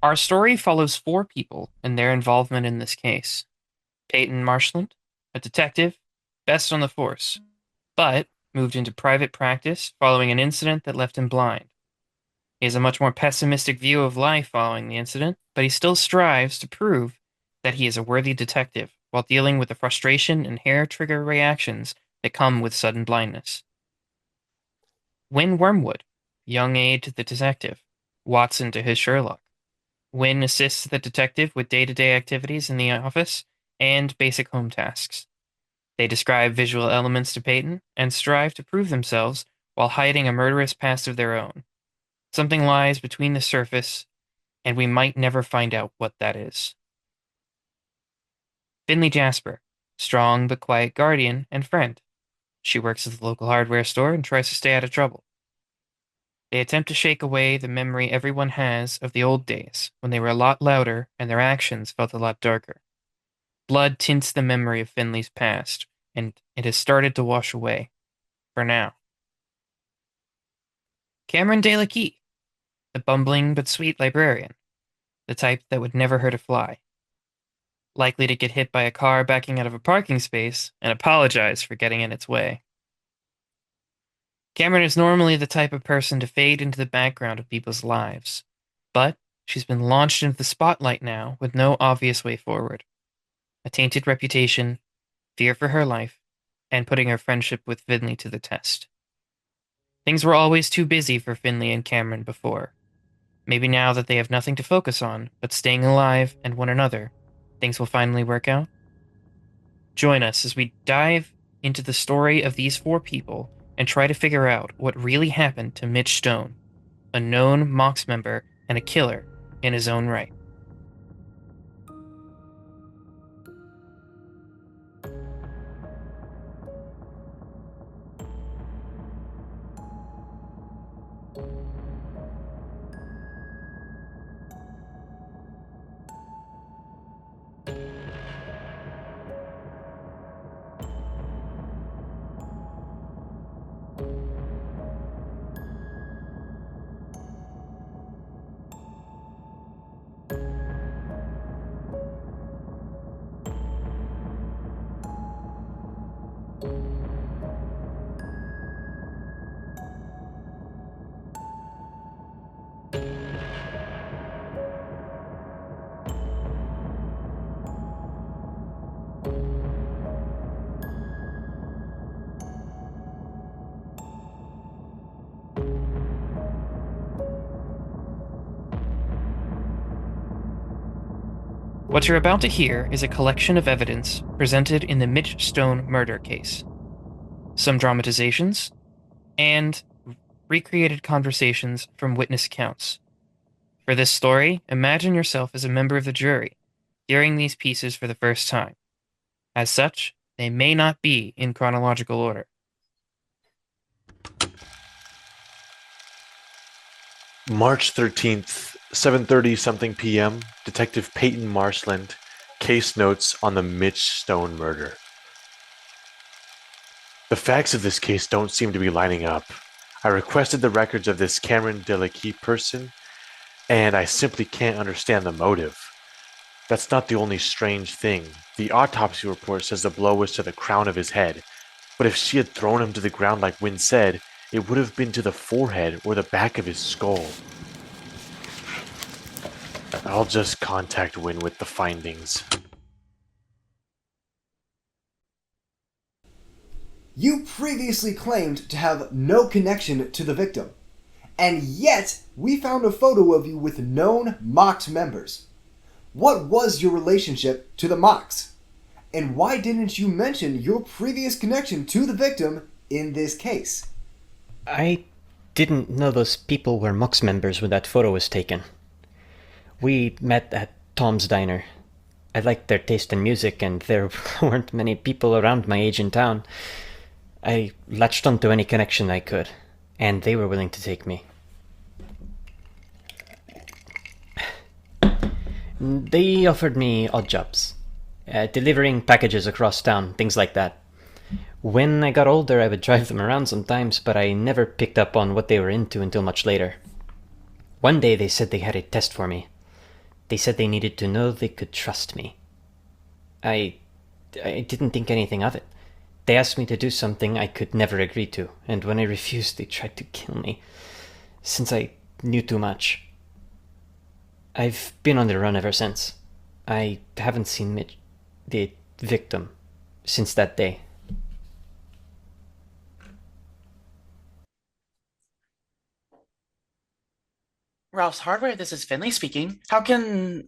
Our story follows four people and their involvement in this case. Peyton Marshland, a detective, best on the force, but moved into private practice following an incident that left him blind. He has a much more pessimistic view of life following the incident, but he still strives to prove that he is a worthy detective while dealing with the frustration and hair-trigger reactions that come with sudden blindness. Win Wormwood, young aide to the detective, Watson to his Sherlock. Wynne assists the detective with day-to-day activities in the office and basic home tasks. They describe visual elements to Peyton and strive to prove themselves while hiding a murderous past of their own. Something lies between the surface, and we might never find out what that is. Finley Jasper, strong but quiet guardian and friend. She works at the local hardware store and tries to stay out of trouble. They attempt to shake away the memory everyone has of the old days, when they were a lot louder and their actions felt a lot darker. Blood tints the memory of Finley's past, and it has started to wash away. For now. Cameron De La Key, the bumbling but sweet librarian, the type that would never hurt a fly. Likely to get hit by a car backing out of a parking space and apologize for getting in its way. Cameron is normally the type of person to fade into the background of people's lives, but she's been launched into the spotlight now with no obvious way forward. A tainted reputation, fear for her life, and putting her friendship with Finley to the test. Things were always too busy for Finley and Cameron before. Maybe now that they have nothing to focus on but staying alive and one another, things will finally work out? Join us as we dive into the story of these four people and try to figure out what really happened to Mitch Stone, a known Mox member and a killer in his own right. What you're about to hear is a collection of evidence presented in the Mitch Stone murder case. Some dramatizations, and recreated conversations from witness accounts. For this story, imagine yourself as a member of the jury, hearing these pieces for the first time. As such, they may not be in chronological order. March 13th, 7:30 something p.m. Detective Peyton Marshland. Case notes on the Mitch Stone murder. The facts of this case don't seem to be lining up. I requested the records of this Cameron De La Key person, and I simply can't understand the motive. That's not the only strange thing. The autopsy report says the blow was to the crown of his head, but if she had thrown him to the ground like Wynn said, it would have been to the forehead or the back of his skull. I'll just contact Wynn with the findings. You previously claimed to have no connection to the victim, and yet we found a photo of you with known Mox members. What was your relationship to the Mox? And why didn't you mention your previous connection to the victim in this case? I didn't know those people were Mox members when that photo was taken. We met at Tom's Diner. I liked their taste in music, and there weren't many people around my age in town. I latched onto any connection I could, and they were willing to take me. They offered me odd jobs, delivering packages across town, things like that. When I got older, I would drive them around sometimes, but I never picked up on what they were into until much later. One day they said they had a test for me. They said they needed to know they could trust me. I didn't think anything of it. They asked me to do something I could never agree to, and when I refused, they tried to kill me. Since I knew too much. I've been on the run ever since. I haven't seen Mitch, the victim, since that day. Ralph's Hardware, this is Finley speaking. How can...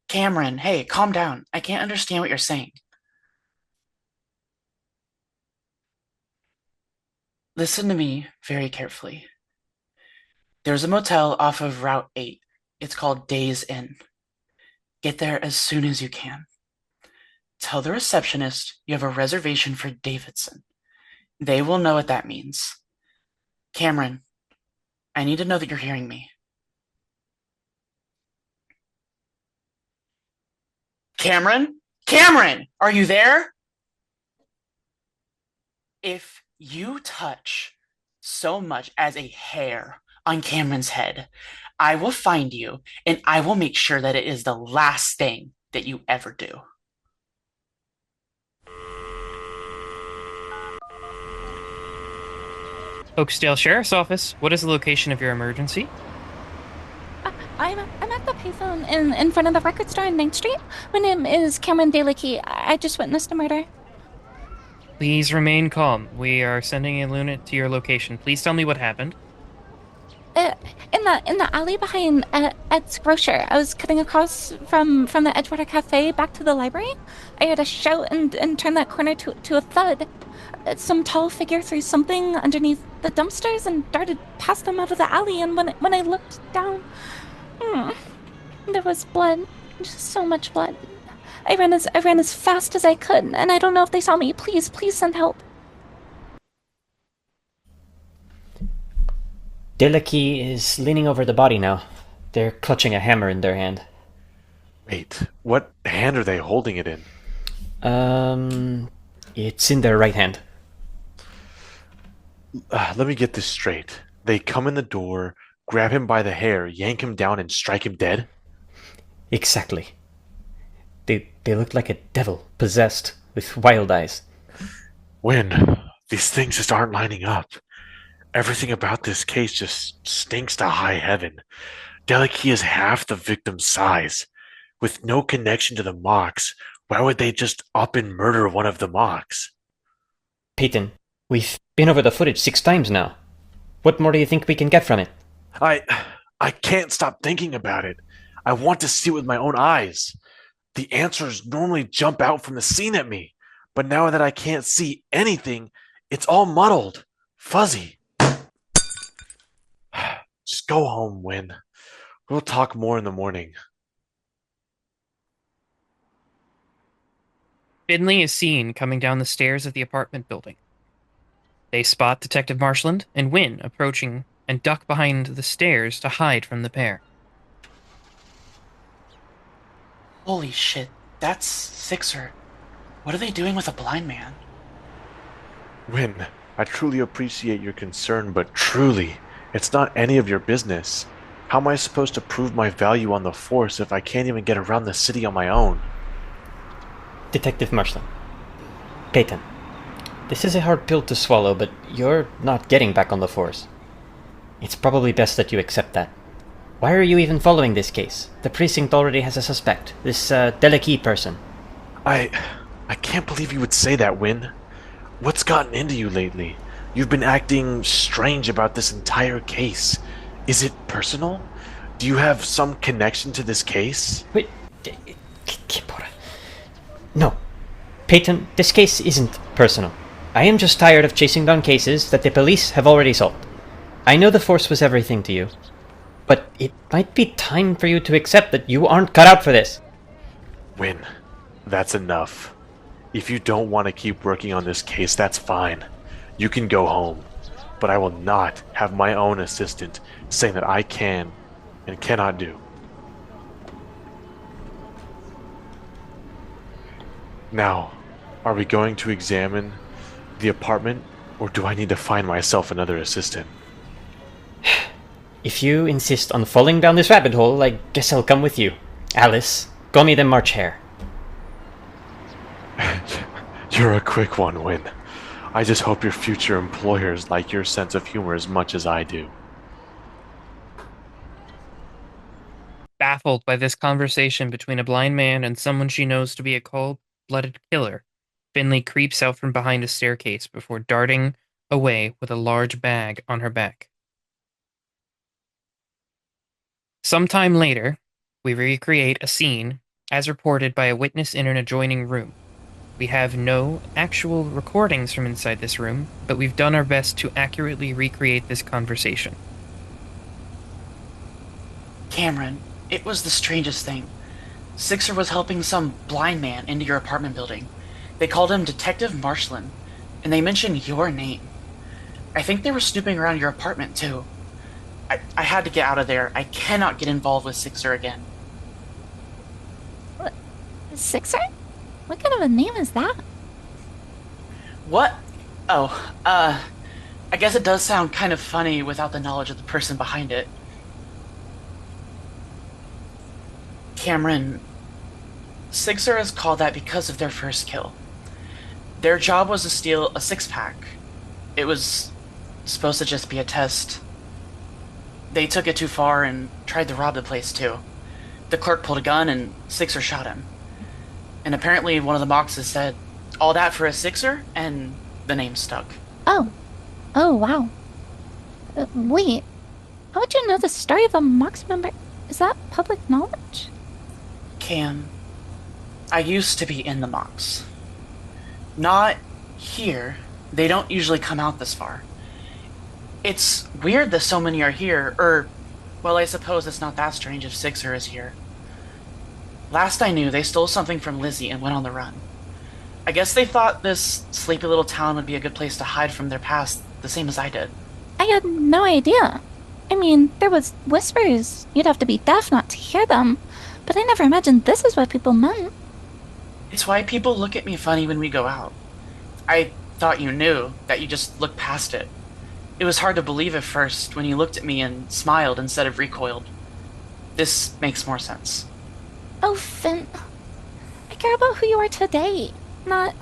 Cameron, hey, calm down. I can't understand what you're saying. Listen to me very carefully. There's a motel off of Route 8. It's called Days Inn. Get there as soon as you can. Tell the receptionist you have a reservation for Davidson. They will know what that means. Cameron, I need to know that you're hearing me. Cameron? Cameron! Are you there? If you touch so much as a hair on Cameron's head, I will find you and I will make sure that it is the last thing that you ever do. Oakdale Sheriff's Office, what is the location of your emergency? I'm at the payphone in front of the record store on 9th Street. My name is Cameron Dalekey. I just witnessed a murder. Please remain calm. We are sending a unit to your location. Please tell me what happened. In the alley behind Ed's Grocer. I was cutting across from the Edgewater Cafe back to the library. I heard a shout and turned that corner to a thud. Some tall figure threw something underneath the dumpsters and darted past them out of the alley. And when I looked down, there was blood, just so much blood. I ran as fast as I could, and I don't know if they saw me. Please send help. Dalekey is leaning over the body now. They're clutching a hammer in their hand. Wait, what hand are they holding it in? It's in their right hand. Let me get this straight. They come in the door, grab him by the hair, yank him down, and strike him dead? Exactly. They looked like a devil, possessed, with wild eyes. When? These things just aren't lining up. Everything about this case just stinks to high heaven. Dalekey is half the victim's size. With no connection to the mocks, why would they just up and murder one of the mocks? Peyton, we've been over the footage 6 times now. What more do you think we can get from it? I can't stop thinking about it. I want to see it with my own eyes. The answers normally jump out from the scene at me, but now that I can't see anything, it's all muddled, fuzzy. Just go home, Win. We'll talk more in the morning. Finley is seen coming down the stairs of the apartment building. They spot Detective Marshland and Wynne approaching and duck behind the stairs to hide from the pair. Holy shit, that's Sixer. What are they doing with a blind man? Win, I truly appreciate your concern, but truly, it's not any of your business. How am I supposed to prove my value on the force if I can't even get around the city on my own? Detective Marshland. Peyton. This is a hard pill to swallow, but you're not getting back on the force. It's probably best that you accept that. Why are you even following this case? The precinct already has a suspect, this Dalekey person. I can't believe you would say that, Win. What's gotten into you lately? You've been acting strange about this entire case. Is it personal? Do you have some connection to this case? Wait, no. Peyton, this case isn't personal. I am just tired of chasing down cases that the police have already solved. I know the force was everything to you, but it might be time for you to accept that you aren't cut out for this. Win, that's enough. If you don't want to keep working on this case, that's fine. You can go home. But I will not have my own assistant saying that I can and cannot do. Now, are we going to examine the apartment, or do I need to find myself another assistant? If you insist on falling down this rabbit hole, I guess I'll come with you. Alice, call me the March Hare. You're a quick one, Win. I just hope your future employers like your sense of humor as much as I do. Baffled by this conversation between a blind man and someone she knows to be a cold-blooded killer, Finley creeps out from behind a staircase before darting away with a large bag on her back. Sometime later, we recreate a scene as reported by a witness in an adjoining room. We have no actual recordings from inside this room, but we've done our best to accurately recreate this conversation. Cameron, it was the strangest thing. Sixer was helping some blind man into your apartment building. They called him Detective Marshland, and they mentioned your name. I think they were snooping around your apartment, too. I had to get out of there. I cannot get involved with Sixer again. What? Sixer? What kind of a name is that? What? Oh, I guess it does sound kind of funny without the knowledge of the person behind it. Cameron, Sixer is called that because of their first kill. Their job was to steal a six-pack. It was supposed to just be a test. They took it too far and tried to rob the place too. The clerk pulled a gun and Sixer shot him. And apparently one of the boxes said, "All that for a Sixer?" and the name stuck. Oh. Oh, wow. Wait. How would you know the story of a Mox member? Is that public knowledge? Cam, I used to be in the Mox. Not here. They don't usually come out this far. It's weird that so many are here, well, I suppose it's not that strange if Sixer is here. Last I knew, they stole something from Lizzie and went on the run. I guess they thought this sleepy little town would be a good place to hide from their past, the same as I did. I had no idea. I mean, there was whispers. You'd have to be deaf not to hear them. But I never imagined this is what people meant. It's why people look at me funny when we go out. I thought you knew, that you just looked past it. It was hard to believe at first when you looked at me and smiled instead of recoiled. This makes more sense. Oh, Finn. I care about who you are today. Not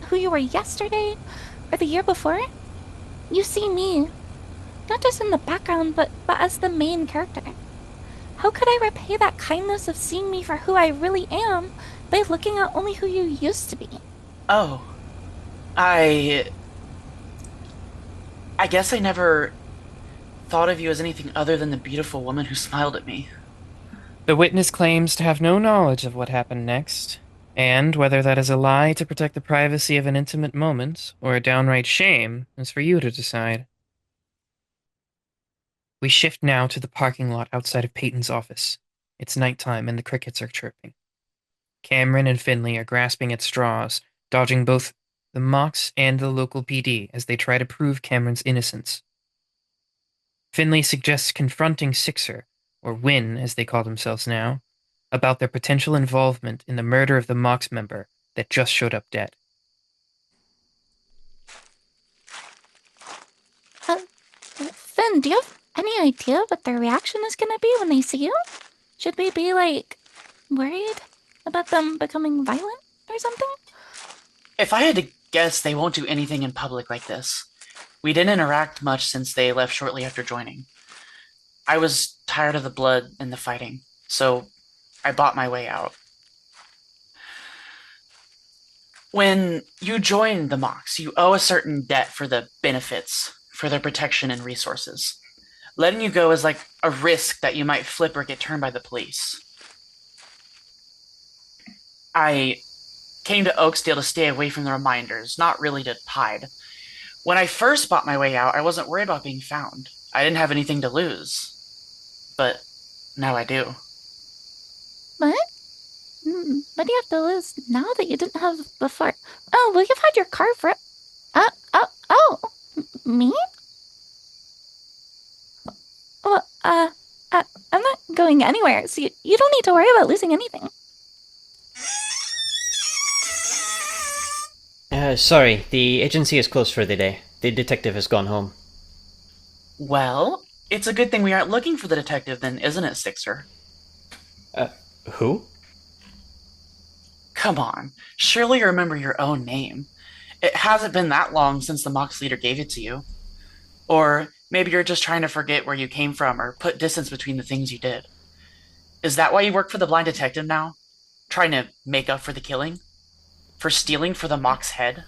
who you were yesterday or the year before. You see me, not just in the background, but as the main character. How could I repay that kindness of seeing me for who I really am by looking at only who you used to be? Oh. I guess I never thought of you as anything other than the beautiful woman who smiled at me. The witness claims to have no knowledge of what happened next, and whether that is a lie to protect the privacy of an intimate moment or a downright shame is for you to decide. We shift now to the parking lot outside of Peyton's office. It's nighttime and the crickets are chirping. Cameron and Finley are grasping at straws, dodging both the Mox and the local PD as they try to prove Cameron's innocence. Finley suggests confronting Sixer, or Win as they call themselves now, about their potential involvement in the murder of the Mox member that just showed up dead. Finn, do you have any idea what their reaction is gonna be when they see you? Should we be, worried about them becoming violent or something? If I had to guess, they won't do anything in public like this. We didn't interact much since they left shortly after joining. I was tired of the blood and the fighting, so I bought my way out. When you join the Mox, you owe a certain debt for the benefits, for their protection and resources. Letting you go is like a risk that you might flip or get turned by the police. I came to Oaksdale to stay away from the reminders, not really to hide. When I first bought my way out, I wasn't worried about being found. I didn't have anything to lose. But now I do. What? What do you have to lose now that you didn't have before? Oh, well, you've had your car for... Me? Well, I'm not going anywhere, so you don't need to worry about losing anything. Sorry, the agency is closed for the day. The detective has gone home. Well, It's a good thing we aren't looking for the detective then, isn't it, Sixer? Who? Come on, surely you remember your own name. It hasn't been that long since the Mox leader gave it to you. Or maybe you're just trying to forget where you came from or put distance between the things you did. Is that why you work for the blind detective now? Trying to make up for the killing? For stealing for the Mox head?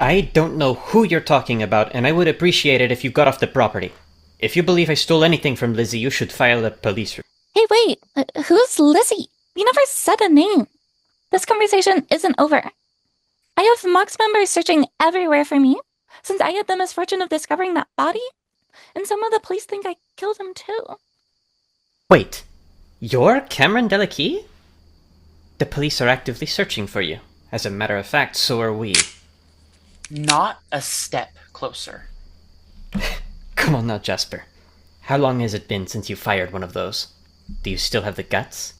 I don't know who you're talking about, and I would appreciate it if you got off the property. If you believe I stole anything from Lizzie, you should file a police report. Hey, wait, who's Lizzie? You never said a name. This conversation isn't over. I have Mox members searching everywhere for me, since I had the misfortune of discovering that body, and some of the police think I killed him too. Wait, you're Cameron Delakey? The police are actively searching for you. As a matter of fact, so are we. Not a step closer. Come on now, Jasper. How long has it been since you fired one of those? Do you still have the guts?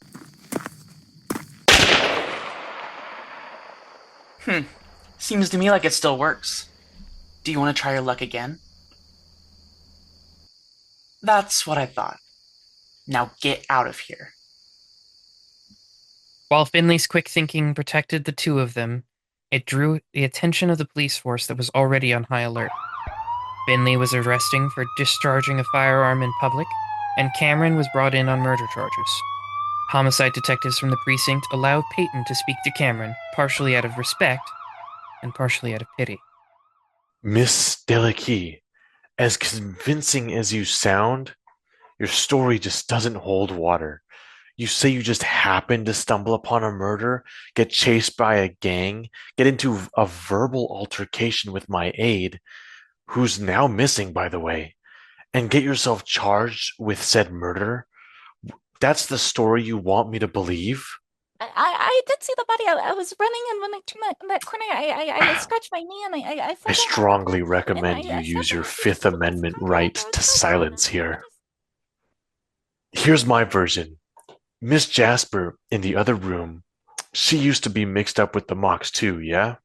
Seems to me like it still works. Do you want to try your luck again? That's what I thought. Now get out of here. While Finley's quick thinking protected the two of them, it drew the attention of the police force that was already on high alert. Finley was arresting for discharging a firearm in public, and Cameron was brought in on murder charges. Homicide detectives from the precinct allowed Peyton to speak to Cameron, partially out of respect and partially out of pity. Miss Delakey, as convincing as you sound, your story just doesn't hold water. You say you just happened to stumble upon a murder, get chased by a gang, get into a verbal altercation with my aide, who's now missing, by the way, and get yourself charged with said murder? That's the story you want me to believe? I did see the body. I was running, and when I turned that corner, I scratched my knee, and I I fell down on the strongly ground, and recommend you I use stepped on your a few Fifth pieces of Amendment concrete. right I was to so scared, silence and I here. just... Here's my version. Miss Jasper in the other room, she used to be mixed up with the Mox too, yeah?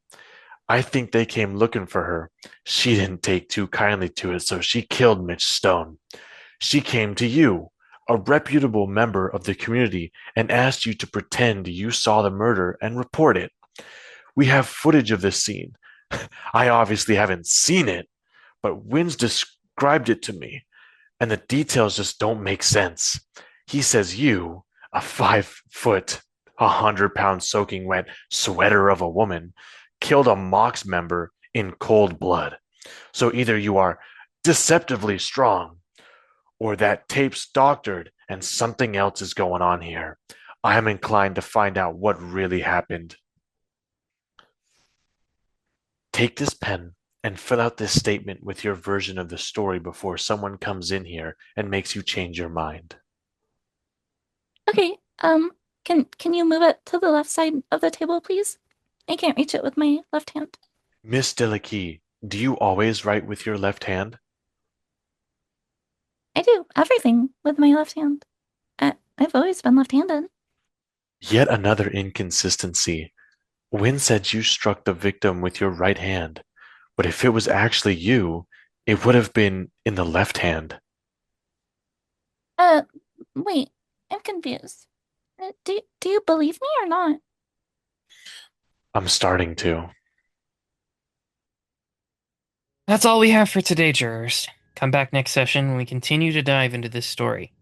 I think they came looking for her. She didn't take too kindly to it, so she killed Mitch Stone. She came to you, a reputable member of the community, and asked you to pretend you saw the murder and report it. We have footage of this scene. I obviously haven't seen it, but Wynn's described it to me, and the details just don't make sense. He says you, a 5 foot, 100 pound soaking wet sweater of a woman, killed a Mox member in cold blood. So either you are deceptively strong, or that tape's doctored and something else is going on here. I am inclined to find out what really happened. Take this pen and fill out this statement with your version of the story before someone comes in here and makes you change your mind. Okay, can you move it to the left side of the table, please? I can't reach it with my left hand. Miss Delakey, do you always write with your left hand? I do everything with my left hand. I've always been left-handed. Yet another inconsistency. Wynn said you struck the victim with your right hand, but if it was actually you, it would have been in the left hand. Uh, wait, I'm confused. Do you believe me or not? I'm starting to. That's all we have for today, jurors. Come back next session when we continue to dive into this story.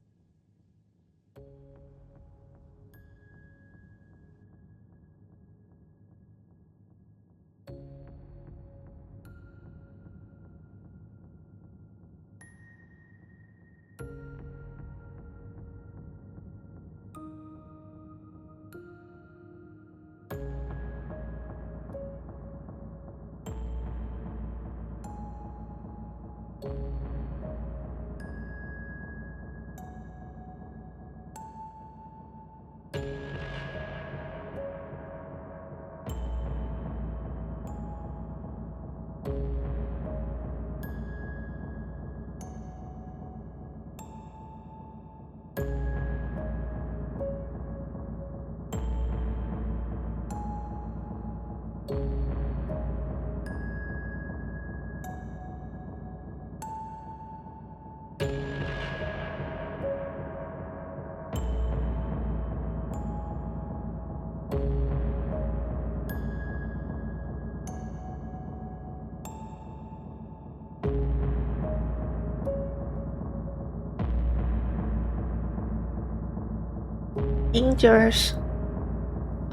Rangers,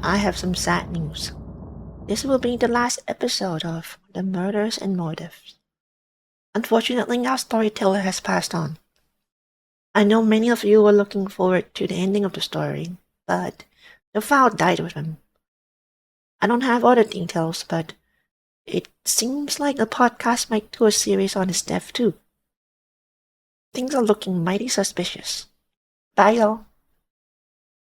I have some sad news. This will be the last episode of The Murders and Motives. Unfortunately, our storyteller has passed on. I know many of you were looking forward to the ending of the story, but the file died with him. I don't have other details, but it seems like the podcast might do a series on his death too. Things are looking mighty suspicious. Bye, y'all.